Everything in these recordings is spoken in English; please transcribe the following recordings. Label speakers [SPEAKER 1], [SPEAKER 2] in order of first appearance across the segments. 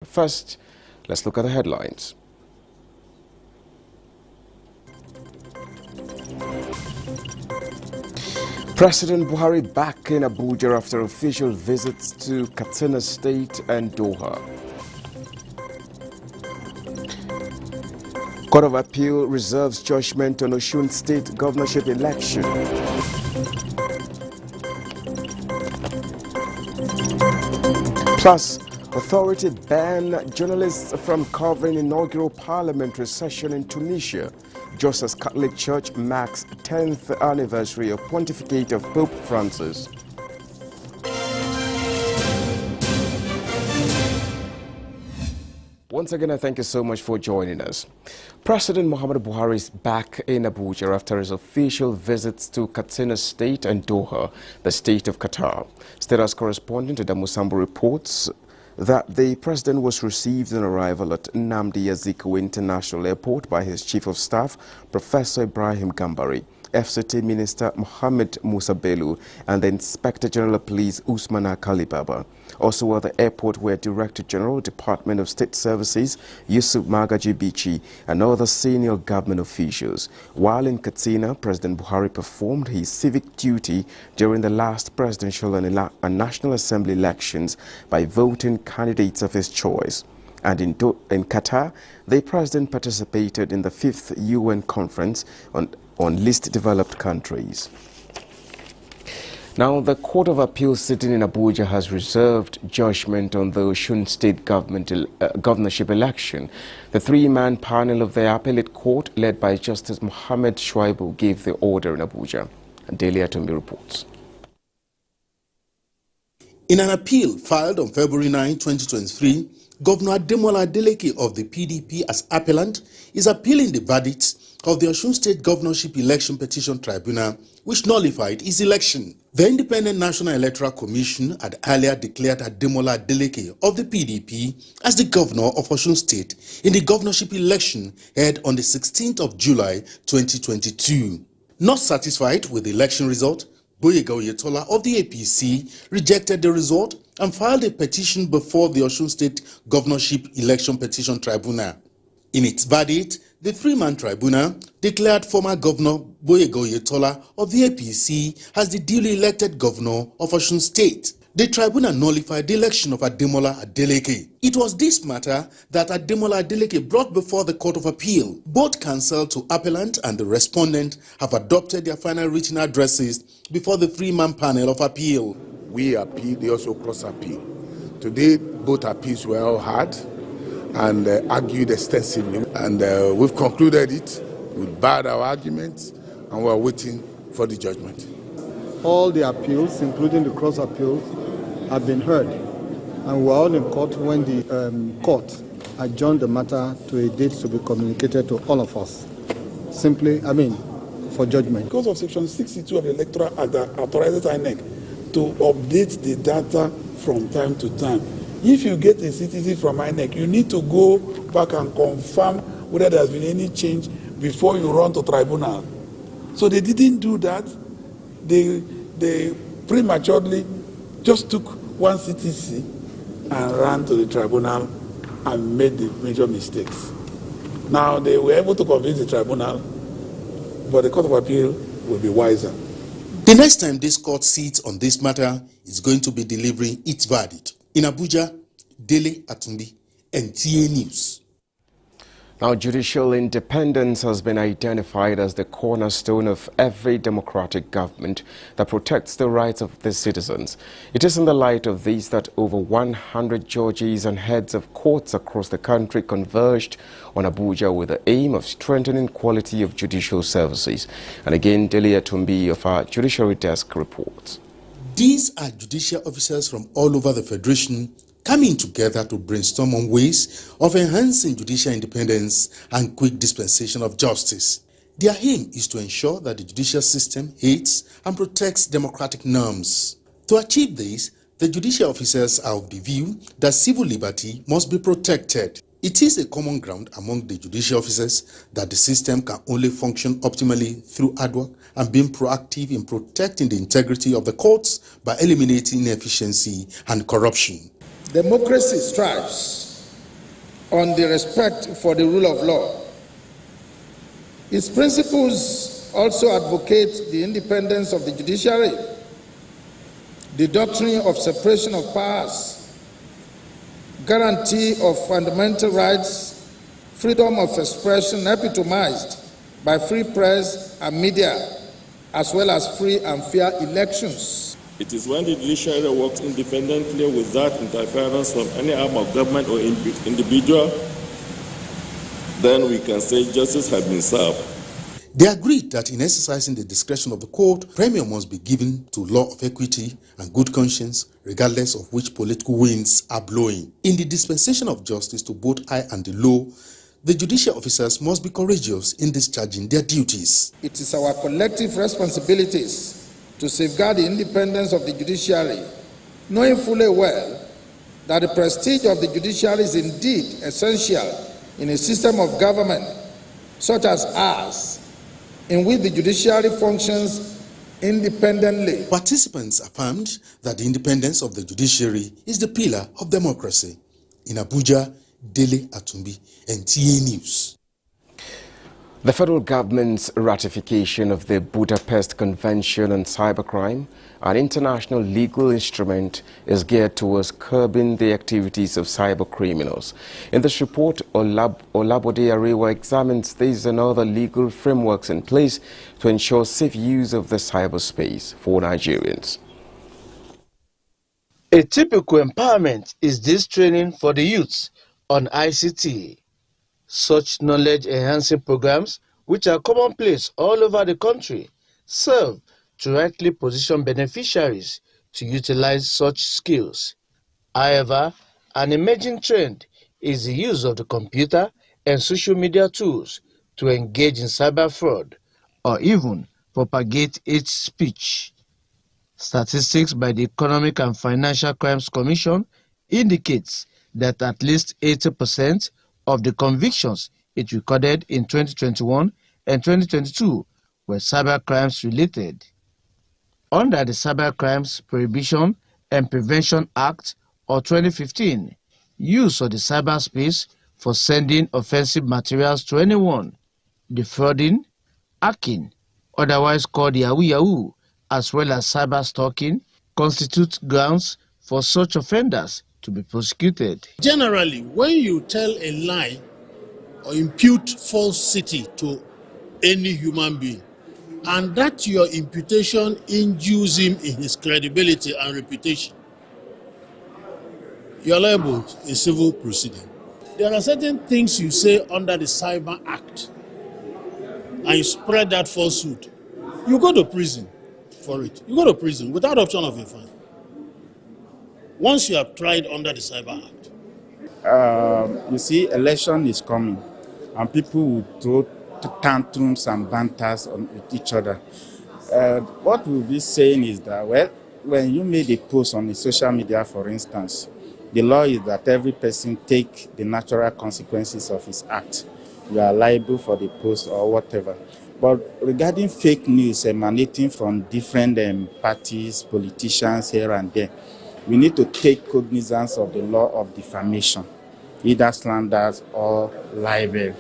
[SPEAKER 1] First, let's look at the headlines. President Buhari back in Abuja after official visits to Katsina State and Doha. Court of Appeal reserves judgment on Osun State governorship election. Plus, authority ban journalists from covering inaugural parliamentary session in Tunisia, just as Catholic Church marks 10th anniversary of pontificate of Pope Francis. Once again, I thank you so much for joining us. President Muhammadu Buhari is back in Abuja after his official visits to Katsina State and Doha, the state of Qatar. State House correspondent Adamu Sambu reports that the president was received on arrival at Nnamdi Azikiwe International Airport by his Chief of Staff, Professor Ibrahim Gambari, FCT Minister Mohammed Musa Bello, and the Inspector General of Police Usman Akalibaba. Also at the airport were Director General, Department of State Services Yusuf Magaji Bichi, and other senior government officials. While in Katsina, President Buhari performed his civic duty during the last presidential and National Assembly elections by voting candidates of his choice. And in Qatar, the president participated in the 5th UN Conference on least developed countries. Now, the Court of Appeal sitting in Abuja has reserved judgment on the Osun State governorship election. The three-man panel of the appellate court, led by Justice Mohammed Shuaibu, gave the order in Abuja. Delia Tumbi reports.
[SPEAKER 2] In an appeal filed on February 9, 2023, Governor Ademola Adeleke of the PDP as appellant is appealing the verdict of the Osun State Governorship Election Petition Tribunal, which nullified his election. The Independent National Electoral Commission had earlier declared Ademola Adeleke of the PDP as the governor of Osun State in the governorship election held on the 16th of July 2022. Not satisfied with the election result, Boyega Oyetola of the APC rejected the result and filed a petition before the Osun State Governorship Election Petition Tribunal. In its verdict, the three-man tribunal declared former Governor Boyega Oyetola of the APC as the duly elected governor of Osun State. The tribunal nullified the election of Ademola Adeleke. It was this matter that Ademola Adeleke brought before the Court of Appeal. Both counsel to appellant and the respondent have adopted their final written addresses before the three-man panel of appeal.
[SPEAKER 3] We appeal, they also cross-appeal. Today, both appeals were all heard and argued extensively, and we've concluded it. We've barred our arguments, and we're waiting for the judgment.
[SPEAKER 4] All the appeals, including the cross appeals, have been heard, and we're all in court when the court adjourned the matter to a date to be communicated to all of us. For judgment.
[SPEAKER 5] Because of Section 62 of the Electoral Act that authorizes INEC to update the data from time to time. If you get a citizen from INEC, you need to go back and confirm whether there has been any change before you run to tribunal. So they didn't do that. They prematurely just took one CTC and ran to the tribunal and made the major mistakes. Now they were able to convince the tribunal, but the Court of Appeal will be wiser.
[SPEAKER 2] The next time this court sits on this matter is going to be delivering its verdict. In Abuja, Dele Atumbi, NTA News.
[SPEAKER 1] Now, judicial independence has been identified as the cornerstone of every democratic government that protects the rights of the citizens. It is in the light of this that over 100 judges and heads of courts across the country converged on Abuja with the aim of strengthening quality of judicial services. And again, Delia Tumbi of our Judiciary Desk reports.
[SPEAKER 2] These are judicial officers from all over the Federation coming together to brainstorm on ways of enhancing judicial independence and quick dispensation of justice. Their aim is to ensure that the judicial system aids and protects democratic norms. To achieve this, the judicial officers are of the view that civil liberty must be protected. It is a common ground among the judicial officers that the system can only function optimally through hard work and being proactive in protecting the integrity of the courts by eliminating inefficiency and corruption.
[SPEAKER 6] Democracy strives on the respect for the rule of law. Its principles also advocate the independence of the judiciary, the doctrine of separation of powers, guarantee of fundamental rights, freedom of expression epitomized by free press and media, as well as free and fair elections.
[SPEAKER 7] It is when the judiciary works independently without interference from any arm of government or individual, then we can say justice has been served.
[SPEAKER 2] They agreed that in exercising the discretion of the court, premium must be given to law of equity and good conscience, regardless of which political winds are blowing. In the dispensation of justice to both high and the low, the judicial officers must be courageous in discharging their duties.
[SPEAKER 6] It is our collective responsibilities to safeguard the independence of the judiciary, knowing fully well that the prestige of the judiciary is indeed essential in a system of government such as ours, in which the judiciary functions independently.
[SPEAKER 2] Participants affirmed that the independence of the judiciary is the pillar of democracy. In Abuja, Dele Atumbi, NTA News.
[SPEAKER 1] The federal government's ratification of the Budapest Convention on Cybercrime, an international legal instrument, is geared towards curbing the activities of cybercriminals. In this report, Olabode Arewa examines these and other legal frameworks in place to ensure safe use of the cyberspace for Nigerians.
[SPEAKER 8] A typical empowerment is this training for the youths on ICT. Such knowledge-enhancing programs, which are commonplace all over the country, serve to rightly position beneficiaries to utilize such skills. However, an emerging trend is the use of the computer and social media tools to engage in cyber fraud or even propagate hate speech. Statistics by the Economic and Financial Crimes Commission indicates that at least 80% of the convictions it recorded in 2021 and 2022 were cybercrimes related. Under the Cybercrimes Prohibition and Prevention Act of 2015, use of the cyberspace for sending offensive materials to anyone, defrauding, hacking, otherwise called Yahoo Yahoo, as well as cyber stalking, constitute grounds for such offenders to be prosecuted.
[SPEAKER 9] Generally, when you tell a lie or impute falsity to any human being, and that your imputation injures him in his credibility and reputation, you are liable to a civil proceeding. There are certain things you say under the Cyber Act, and you spread that falsehood. You go to prison for it. You go to prison without option of a fine, once you have tried under the Cyber Act.
[SPEAKER 10] You see, election is coming, and people will throw tantrums and banters with each other. What we'll be saying is that, well, when you made a post on the social media, for instance, the law is that every person take the natural consequences of his act. You are liable for the post or whatever. But regarding fake news emanating from different parties, politicians here and there, we need to take cognizance of the law of defamation, either slanders or libel.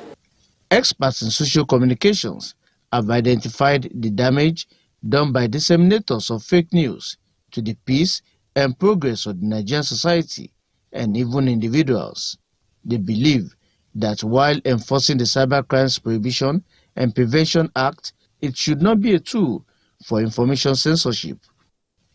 [SPEAKER 8] Experts in social communications have identified the damage done by disseminators of fake news to the peace and progress of the Nigerian society and even individuals. They believe that while enforcing the Cybercrimes Prohibition and Prevention Act, it should not be a tool for information censorship.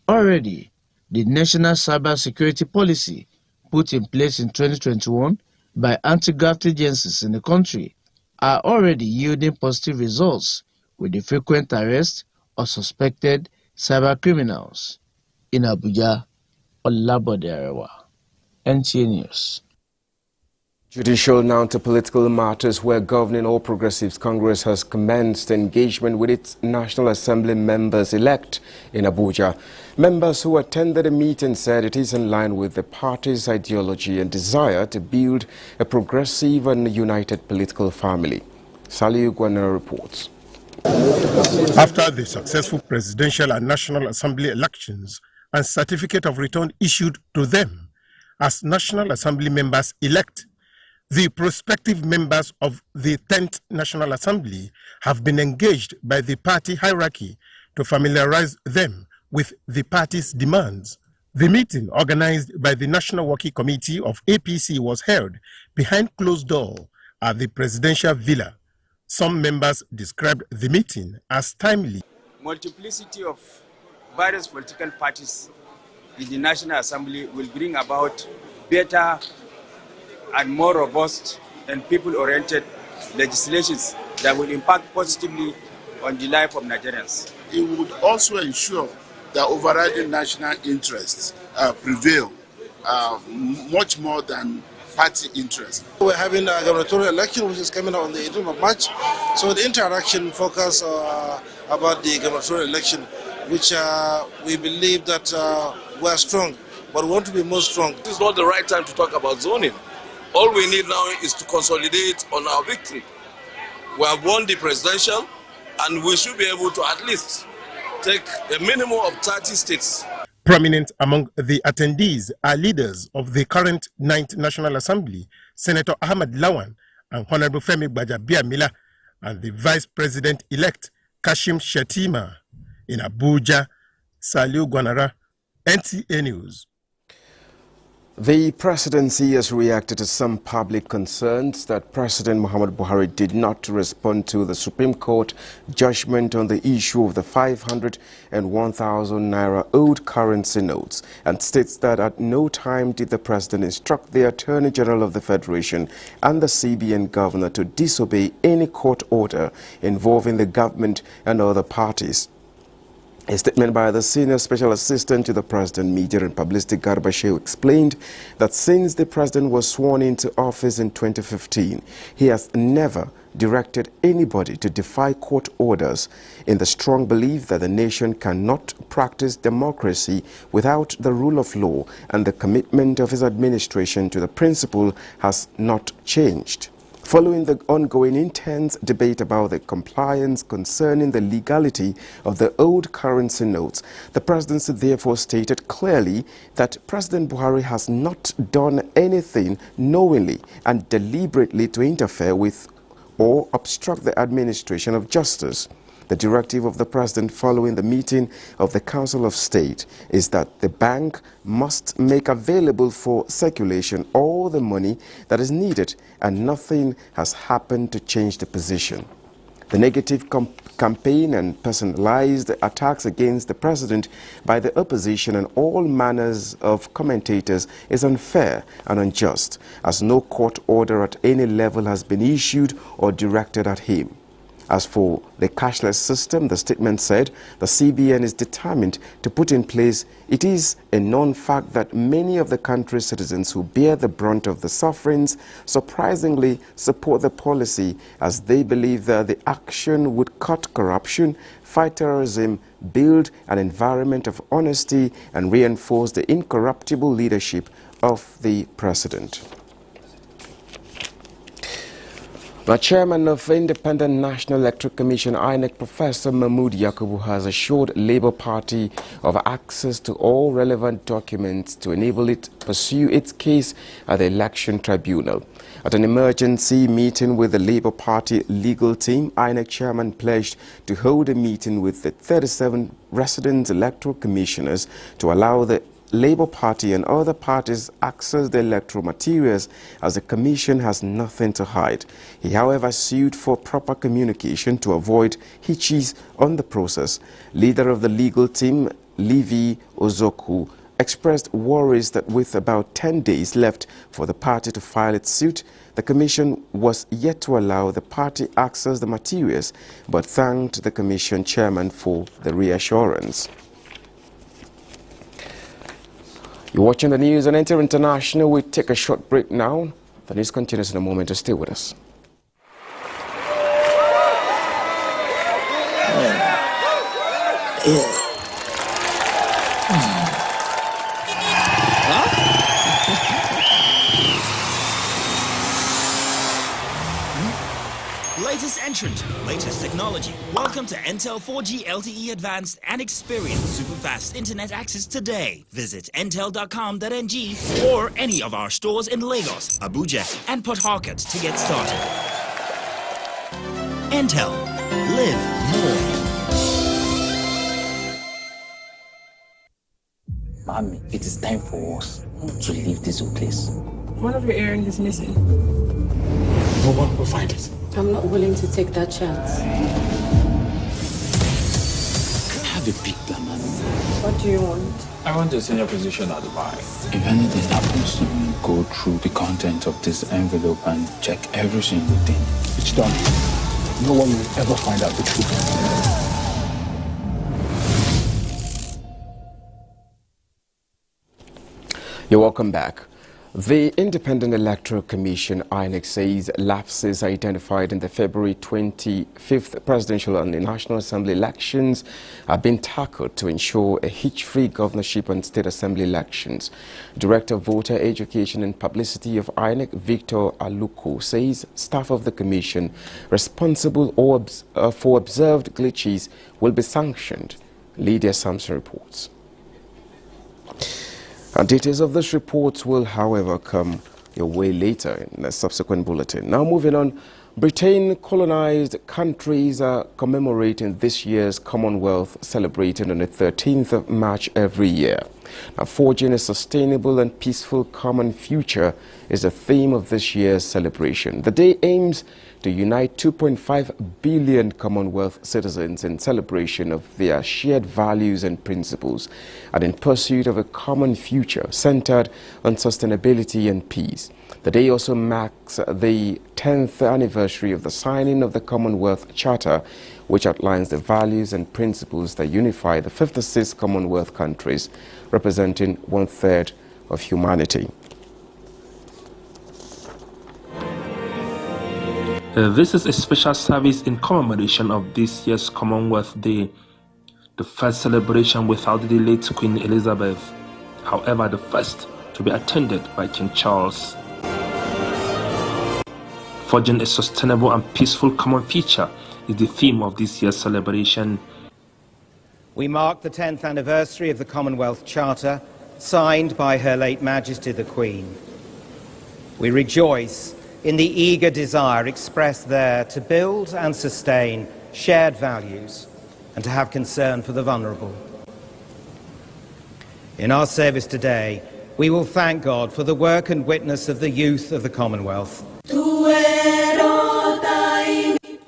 [SPEAKER 8] Already, the National Cyber Security Policy put in place in 2021 by anti-graft agencies in the country are already yielding positive results with the frequent arrest of suspected cyber criminals. In Abuja, Olabode Arewa, NTA News.
[SPEAKER 1] Judicial now to political matters, where Governing All Progressives Congress has commenced engagement with its National Assembly members-elect in Abuja. Members who attended the meeting said it is in line with the party's ideology and desire to build a progressive and united political family. Saliu Gwana reports.
[SPEAKER 11] After the successful presidential and National Assembly elections and certificate of return issued to them as National Assembly members-elect, The prospective members of the 10th National Assembly have been engaged by the party hierarchy to familiarize them with the party's demands. The meeting, organized by the National Working Committee of APC, was held behind closed doors at the presidential villa. Some members described the meeting as timely.
[SPEAKER 12] Multiplicity of various political parties in the National Assembly will bring about better and more robust and people-oriented legislations that will impact positively on the life of Nigerians.
[SPEAKER 13] It would also ensure that overriding national interests prevail much more than party interests.
[SPEAKER 14] We're having a gubernatorial election which is coming out on the 18th of March. So the interaction focus about the gubernatorial election, which we believe that we are strong, but we want to be more strong.
[SPEAKER 15] This is not the right time to talk about zoning. All we need now is to consolidate on our victory. We have won the presidential, and we should be able to at least take a minimum of 30 states.
[SPEAKER 11] Prominent among the attendees are leaders of the current 9th National Assembly, Senator Ahmad Lawan and Honorable Femi Gbajabiamila, and the Vice President-elect Kashim Shettima. In Abuja, Saliu Gwanara, NTA News.
[SPEAKER 1] The presidency has reacted to some public concerns that President Muhammadu Buhari did not respond to the Supreme Court judgment on the issue of the 500 and 1,000 naira old currency notes, and states that at no time did the president instruct the Attorney General of the Federation and the CBN governor to disobey any court order involving the government and other parties. A statement by the Senior Special Assistant to the President, Media and Publicity, Garba Shehu, explained that since the President was sworn into office in 2015, he has never directed anybody to defy court orders, in the strong belief that the nation cannot practice democracy without the rule of law, and the commitment of his administration to the principle has not changed. Following the ongoing intense debate about the compliance concerning the legality of the old currency notes, the presidency therefore stated clearly that President Buhari has not done anything knowingly and deliberately to interfere with or obstruct the administration of justice. The directive of the president following the meeting of the Council of State is that the bank must make available for circulation all the money that is needed, and nothing has happened to change the position. The negative campaign and personalized attacks against the president by the opposition and all manners of commentators is unfair and unjust, as no court order at any level has been issued or directed at him. As for the cashless system, the statement said the CBN is determined to put in place. It is a known fact that many of the country's citizens who bear the brunt of the sufferings surprisingly support the policy, as they believe that the action would cut corruption, fight terrorism, build an environment of honesty, and reinforce the incorruptible leadership of the president. The chairman of Independent National Electoral Commission, INEC, Professor Mahmood Yakubu, has assured Labour Party of access to all relevant documents to enable it pursue its case at the Election Tribunal. At an emergency meeting with the Labour Party legal team, INEC chairman pledged to hold a meeting with the 37 resident electoral commissioners to allow the Labour Party and other parties access the electoral materials, as the Commission has nothing to hide. He, however, sued for proper communication to avoid hitches on the process. Leader of the legal team, Levi Ozoku, expressed worries that with about 10 days left for the party to file its suit, the Commission was yet to allow the party access the materials, but thanked the Commission chairman for the reassurance. You're watching the news on NTA International. We take a short break now. The news continues in a moment. Stay with us.
[SPEAKER 16] Latest entrant, latest technology. Welcome to Intel 4G LTE Advanced and experience super fast internet access today. Visit intel.com.ng or any of our stores in Lagos, Abuja, and Port Harcourt to get started. Intel. Live more.
[SPEAKER 17] Mommy, it is time for us to leave this place.
[SPEAKER 18] One of your earrings is missing.
[SPEAKER 9] No one will find it.
[SPEAKER 18] I'm not willing to take that chance.
[SPEAKER 17] I have a big plan, Mommy.
[SPEAKER 18] What do you want?
[SPEAKER 19] I want a senior position at Dubai.
[SPEAKER 17] If anything happens to me, go through the content of this envelope and check every single thing.
[SPEAKER 9] It's done. No one will ever find out the truth.
[SPEAKER 1] You're welcome back. The Independent Electoral Commission, INEC, says lapses identified in the February 25th presidential and the National Assembly elections have been tackled to ensure a hitch-free governorship and state assembly elections. Director of Voter Education and Publicity of INEC, Victor Aluko, says staff of the commission responsible for observed glitches will be sanctioned. Lydia Samson reports. Details of this report will, however, come your way later in a subsequent bulletin. Now moving on, Britain colonized countries are commemorating this year's Commonwealth, celebrated on the 13th of March every year. Now, forging a sustainable and peaceful common future is the theme of this year's celebration. The day aims to unite 2.5 billion Commonwealth citizens in celebration of their shared values and principles and in pursuit of a common future centered on sustainability and peace. The day also marks the 10th anniversary of the signing of the Commonwealth Charter, which outlines the values and principles that unify the 56 Commonwealth countries, representing 1/3 of humanity.
[SPEAKER 20] This is a special service in commemoration of this year's Commonwealth Day, the first celebration without the late Queen Elizabeth, however the first to be attended by King Charles. Forging a sustainable and peaceful common future is the theme of this year's celebration.
[SPEAKER 21] We mark the 10th anniversary of the Commonwealth Charter, signed by Her late Majesty the Queen. We rejoice in the eager desire expressed there to build and sustain shared values and to have concern for the vulnerable. In our service today, we will thank God for the work and witness of the youth of the Commonwealth.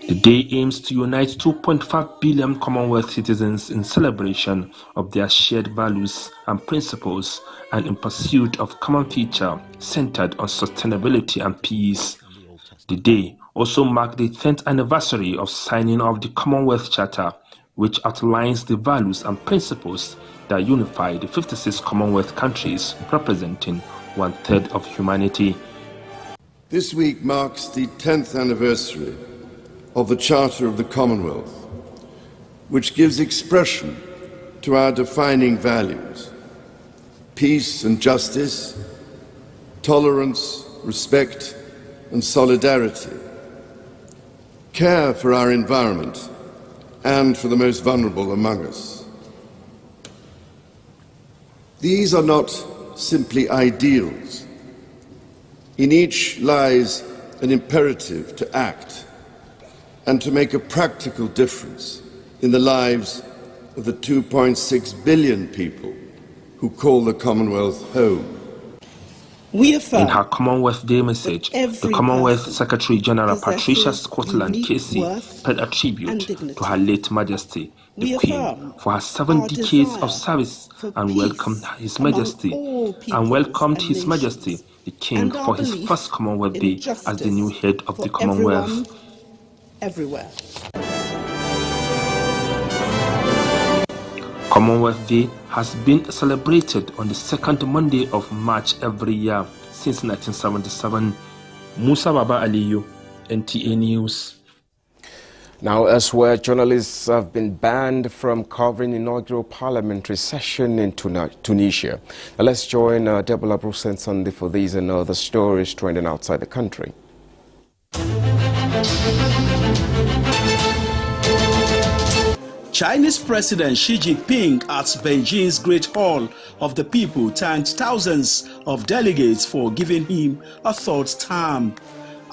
[SPEAKER 20] The day aims to unite 2.5 billion Commonwealth citizens in celebration of their shared values and principles and in pursuit of common future centered on sustainability and peace. The day also marked the 10th anniversary of signing of the Commonwealth Charter, which outlines the values and principles that unify the 56 Commonwealth countries, representing 1/3 of humanity.
[SPEAKER 22] This week marks the 10th anniversary of the Charter of the Commonwealth, which gives expression to our defining values: peace and justice, tolerance, respect and solidarity, care for our environment and for the most vulnerable among us. These are not simply ideals. In each lies an imperative to act and to make a practical difference in the lives of the 2.6 billion people who call the Commonwealth home.
[SPEAKER 20] In her Commonwealth Day message, the Commonwealth Secretary-General Patricia Scotland Casey paid a tribute to Her late Majesty, the Queen, for her 7 decades of service and welcomed His Majesty, the King, for his first Commonwealth Day as the new head of the Commonwealth.
[SPEAKER 23] Everywhere.
[SPEAKER 20] Commonwealth Day has been celebrated on the second Monday of March every year since 1977. Musa Baba Aliyu, NTA News.
[SPEAKER 1] Now, elsewhere, journalists have been banned from covering inaugural parliamentary session in Tunisia. Now, let's join Deborah Bruce and Sunday for these and other stories trending outside the country.
[SPEAKER 3] Chinese President Xi Jinping at Beijing's Great Hall of the People thanked thousands of delegates for giving him a third term.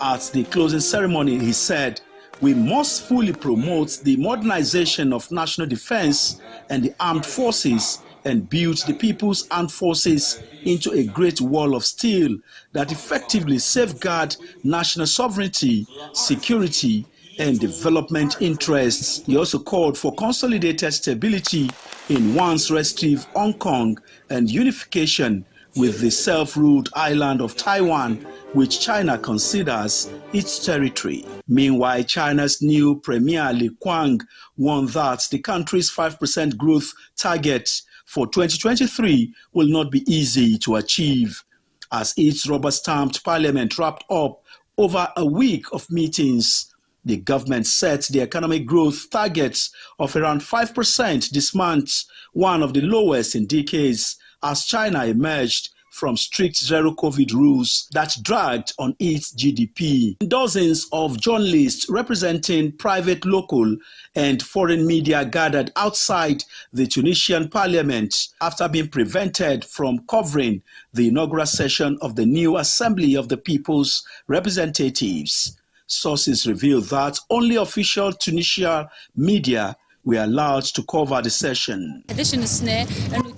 [SPEAKER 3] At the closing ceremony, he said, "We must fully promote the modernization of national defense and the armed forces and build the People's Armed Forces into a great wall of steel that effectively safeguard national sovereignty, security, and development interests." He also called for consolidated stability in once restive Hong Kong and unification with the self-ruled island of Taiwan, which China considers its territory. Meanwhile, China's new Premier Li Qiang warned that the country's 5% growth target for 2023 will not be easy to achieve. As its rubber-stamped parliament wrapped up over a week of meetings, the government set the economic growth targets of around 5% this month, one of the lowest in decades, as China emerged from strict zero-COVID rules that dragged on its GDP. Dozens of journalists representing private, local, and foreign media gathered outside the Tunisian parliament after being prevented from covering the inaugural session of the new Assembly of the People's Representatives. Sources reveal that only official Tunisian media were allowed to cover the session.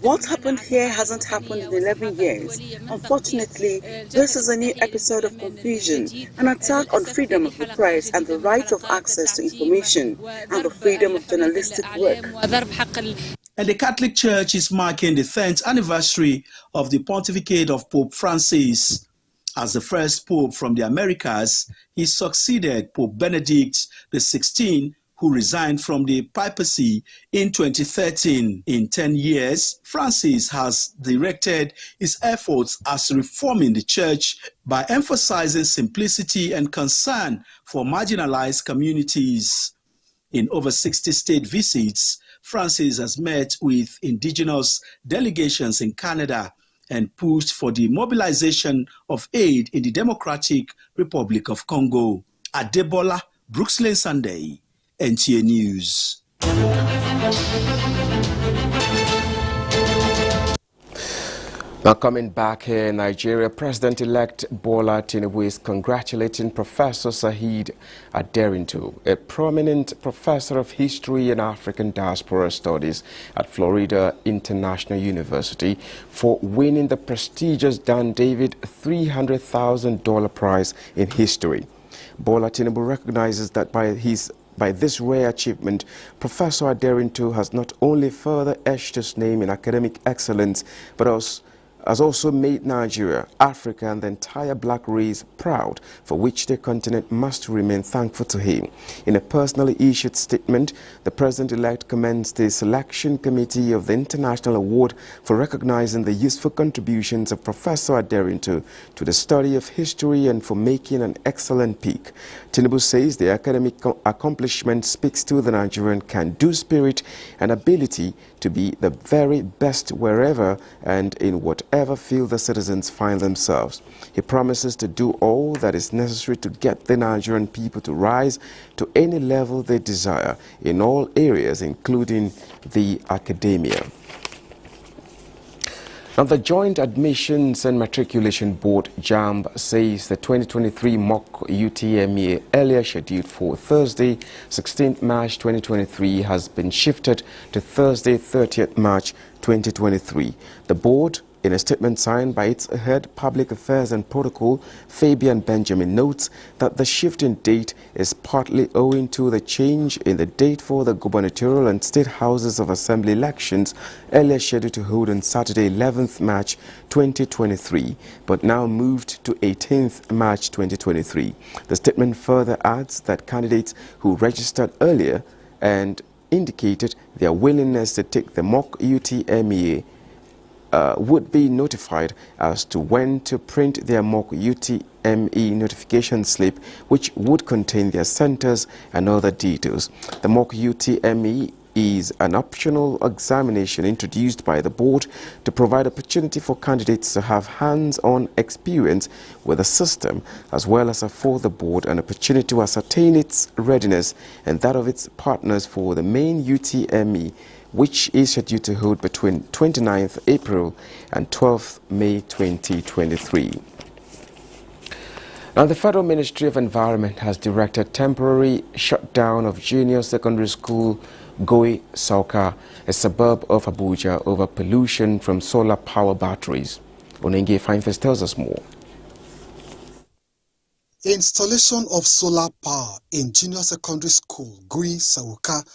[SPEAKER 4] What happened here hasn't happened in 11 years. Unfortunately, this is a new episode of confusion, an attack on freedom of the press and the right of access to information and the freedom of journalistic work.
[SPEAKER 3] And the Catholic Church is marking the 10th anniversary of the pontificate of Pope Francis. As the first pope from the Americas, he succeeded Pope Benedict XVI, who resigned from the papacy in 2013. In 10 years, Francis has directed his efforts as reforming the church by emphasizing simplicity and concern for marginalized communities. In over 60 state visits, Francis has met with indigenous delegations in Canada and pushed for the mobilization of aid in the Democratic Republic of Congo. Adebola Brooks-Lane Sunday, NTA News.
[SPEAKER 1] Now coming back here in Nigeria, President-elect Bola Tinubu is congratulating Professor Saheed Aderinto, a prominent professor of history and African diaspora studies at Florida International University, for winning the prestigious Dan David $300,000 prize in history. Bola Tinubu recognizes that by this rare achievement, Professor Aderinto has not only further etched his name in academic excellence, but has also made Nigeria, Africa, and the entire black race proud, for which the continent must remain thankful to him. In a personally issued statement, the President-elect commends the selection committee of the International Award for recognizing the useful contributions of Professor Aderinto to the study of history and for making an excellent pick. Tinubu says the academic accomplishment speaks to the Nigerian can-do spirit and ability to be the very best wherever and in whatever field the citizens find themselves. He promises to do all that is necessary to get the Nigerian people to rise to any level they desire in all areas, including the academia. Now, the Joint Admissions and Matriculation Board, JAMB, says the 2023 mock UTME, earlier scheduled for Thursday, 16th March 2023, has been shifted to Thursday, 30th March 2023. The board, in a statement signed by its head Public Affairs and Protocol, Fabian Benjamin, notes that the shift in date is partly owing to the change in the date for the gubernatorial and state houses of assembly elections, earlier scheduled to hold on Saturday, 11th March 2023, but now moved to 18th March 2023. The statement further adds that candidates who registered earlier and indicated their willingness to take the mock UTME would be notified as to when to print their mock UTME notification slip, which would contain their centers and other details. The mock UTME is an optional examination introduced by the board to provide opportunity for candidates to have hands-on experience with the system, as well as afford the board an opportunity to ascertain its readiness and that of its partners for the main UTME, which is scheduled to hold between 29th April and 12th May 2023. Now, the Federal Ministry of Environment has directed temporary shutdown of junior secondary school Goi Sauka, a suburb of Abuja, over pollution from solar power batteries. Onenge Finefest tells us more.
[SPEAKER 5] Installation of solar power in junior secondary school Goi Sauka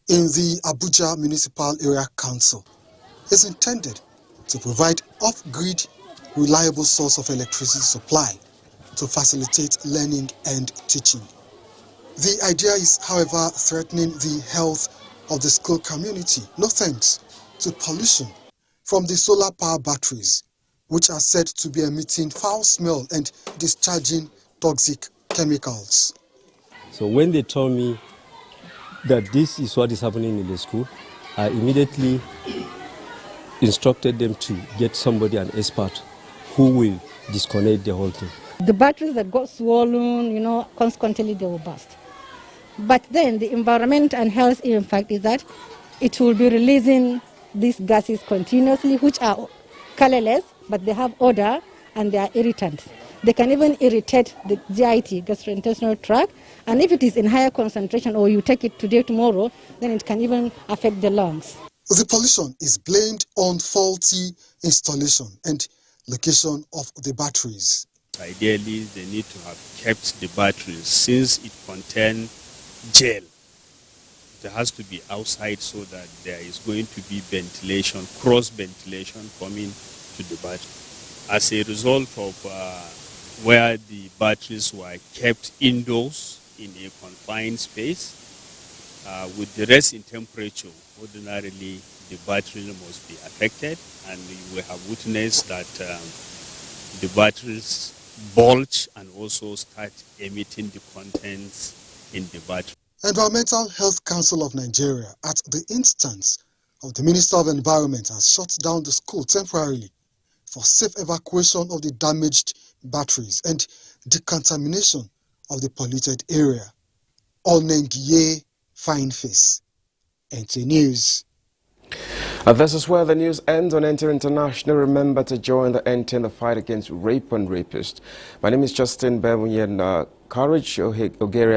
[SPEAKER 5] in the Abuja Municipal Area Council is intended to provide off-grid, reliable source of electricity supply to facilitate learning and teaching. The idea is, however, threatening the health of the school community, no thanks to pollution from the solar power batteries, which are said to be emitting foul smell and discharging toxic chemicals.
[SPEAKER 7] So when they told me that this is what is happening in the school, I immediately instructed them to get somebody, an expert, who will disconnect the whole thing.
[SPEAKER 23] The batteries that got swollen, consequently they will burst. But then the environment and health impact is that it will be releasing these gases continuously, which are colorless, but they have odor and they are irritants. They can even irritate the GIT, gastrointestinal tract, and if it is in higher concentration or you take it today, tomorrow, then it can even affect the lungs.
[SPEAKER 5] The pollution is blamed on faulty installation and location of the batteries.
[SPEAKER 24] Ideally, they need to have kept the batteries since it contains gel. It has to be outside so that there is going to be ventilation, cross ventilation coming to the battery. As a result of where the batteries were kept indoors in a confined space, with the rest in temperature, ordinarily the battery must be affected, and we have witnessed that the batteries bulge and also start emitting the contents in the battery.
[SPEAKER 5] Environmental Health Council of Nigeria, at the instance of the Minister of Environment, has shut down the school temporarily for safe evacuation of the damaged batteries and decontamination of the polluted area. Onengiye Fineface, NTA News.
[SPEAKER 1] This is where the news ends on NTA International. Remember to join the NTA in the fight against rape and rapists. My name is Justin Bemunyen. Courage Ogeria.